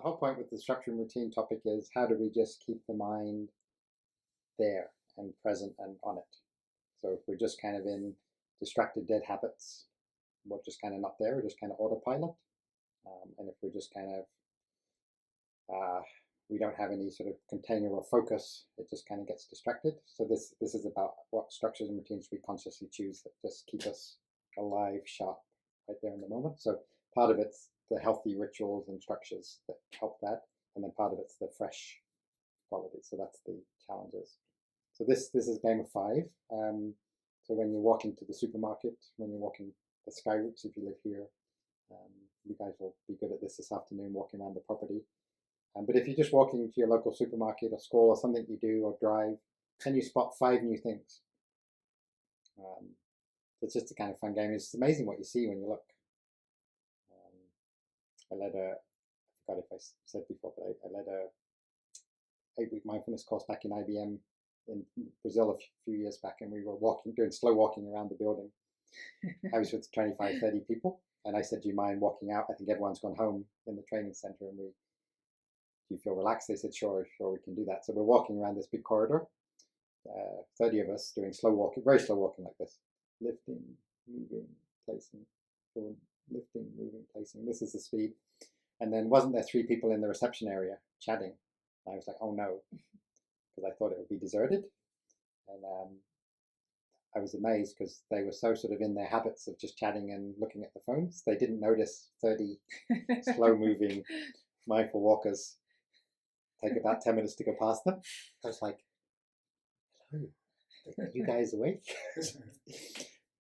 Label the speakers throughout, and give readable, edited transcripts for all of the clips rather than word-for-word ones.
Speaker 1: whole point with the structure and routine topic is how do we just keep the mind there and present and on it. So if we're just kind of in distracted dead habits, we're just kind of not there, we're just kind of autopilot. And if we're just kind of we don't have any sort of container or focus, it just kind of gets distracted. So this is about what structures and routines we consciously choose that just keep us alive, sharp, right there in the moment. So part of it's the healthy rituals and structures that help that, and then part of it's the fresh quality. So that's the challenges. So this is game of 5. So when you're walking to the supermarket, when you're walking the sky routes, if you live here, you guys will be good at this afternoon, walking around the property. But if you're just walking to your local supermarket or school or something you do or drive, can you spot 5 new things? It's just a kind of fun game. It's amazing what you see when you look. I forgot if I said before, but I led a 8-week mindfulness course back in IBM in Brazil a few years back, and we were doing slow walking around the building. I was with 25, 30 people, and I said, do you mind walking out? I think everyone's gone home in the training center, and do you feel relaxed? They said, sure, we can do that. So we're walking around this big corridor, 30 of us doing slow walking, very slow walking like this, lifting, moving, placing, lifting, moving, placing. This is the speed. And then wasn't there 3 people in the reception area chatting? I was like, oh no, because I thought it would be deserted. And I was amazed because they were so sort of in their habits of just chatting and looking at the phones. They didn't notice 30 slow moving mindful walkers take about 10 minutes to go past them. I was like, hello, are you guys awake?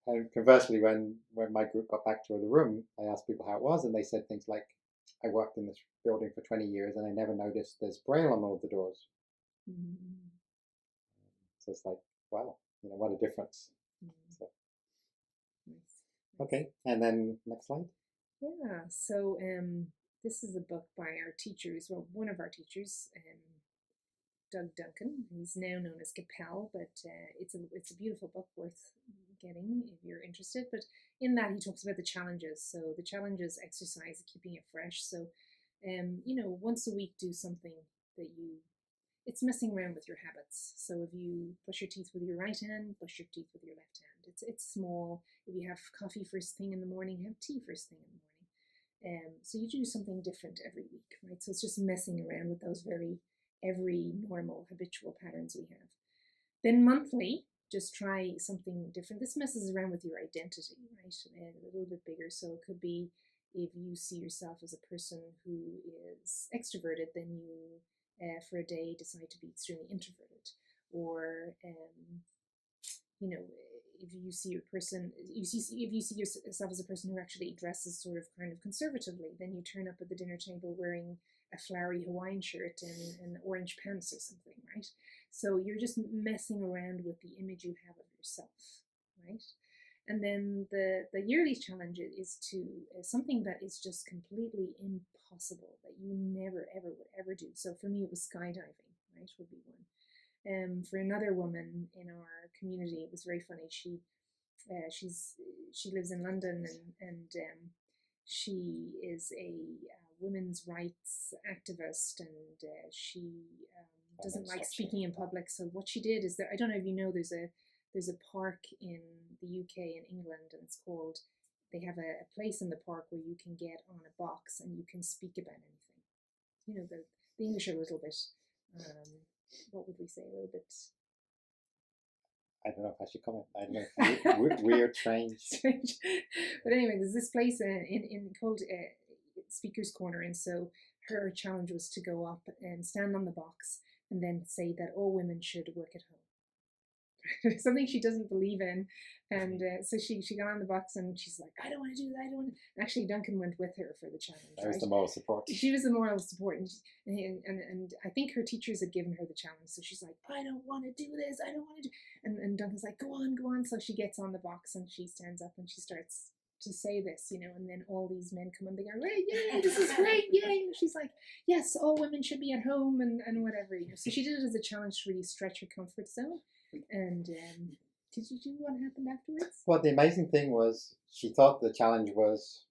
Speaker 1: And conversely, when my group got back to the room, I asked people how it was, and they said things like, I worked in this building for 20 years and I never noticed there's braille on all the doors. Mm-hmm. So it's like, wow, what a difference. Mm-hmm. So, nice. Okay, and then next slide.
Speaker 2: Yeah, so this is a book by our teachers, well, one of our teachers, Duncan. He's now known as Capel, but it's a beautiful book worth getting if you're interested. But in that, he talks about the challenges. So the challenges, exercise, keeping it fresh. So, once a week, do something that it's messing around with your habits. So if you brush your teeth with your right hand, brush your teeth with your left hand. It's small. If you have coffee first thing in the morning, have tea first thing in the morning. So you do something different every week, right? So it's just messing around with those every normal habitual patterns we have. Then monthly, just try something different. This messes around with your identity, right? And a little bit bigger. So it could be if you see yourself as a person who is extroverted, then you for a day decide to be extremely introverted. Or if you see yourself as a person who actually dresses sort of kind of conservatively, then you turn up at the dinner table wearing a flowery Hawaiian shirt and orange pants or something, right? So you're just messing around with the image you have of yourself, right? And then the yearly challenge is to something that is just completely impossible, that you never ever would ever do. So for me, it was skydiving, right? Would be one. For another woman in our community, it was very funny. She lives in London, and she is a women's rights activist, and she doesn't like speaking in public. So what she did is that, I don't know if you know, there's a park in the UK and England, and it's called, they have a place in the park where you can get on a box and you can speak about anything. The English are a little bit, what would we say, a little bit...
Speaker 1: I don't know if I should comment. I don't know. Weird, strange.
Speaker 2: But anyway, there's this place in called Speaker's Corner, and so her challenge was to go up and stand on the box and then say that all women should work at home. Something she doesn't believe in, and so she got on the box and she's like, I don't want to do that. I don't want to. Actually, Duncan went with her for the challenge.
Speaker 1: That was the moral support.
Speaker 2: She was the moral support, and I think her teachers had given her the challenge, so she's like, I don't want to do this. I don't want to do. And Duncan's like, go on. So she gets on the box and she stands up and she starts to say this, and then all these men come and they go, hey, yay, this is great, yay. And she's like, yes, all women should be at home and whatever, So she did it as a challenge to really stretch her comfort zone. And did you do what happened afterwards?
Speaker 1: Well, the amazing thing was she thought the challenge was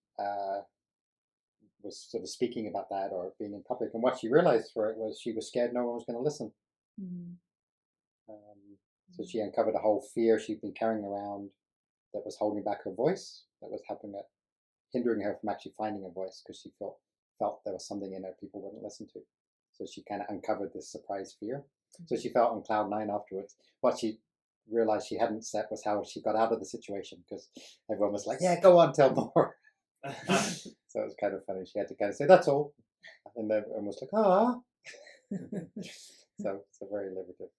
Speaker 1: was sort of speaking about that or being in public. And what she realized for it was she was scared no one was going to listen.
Speaker 2: Mm.
Speaker 1: So she uncovered a whole fear she'd been carrying around that was holding back her voice, that was hindering her from actually finding a voice because she felt there was something in her people wouldn't listen to. So she kind of uncovered this surprise fear. So she felt on cloud nine afterwards. What she realized she hadn't set was how she got out of the situation, because everyone was like, yeah, go on, tell more. So it was kind of funny. She had to kind of say, that's all. And then everyone was like, ah. So very liberative.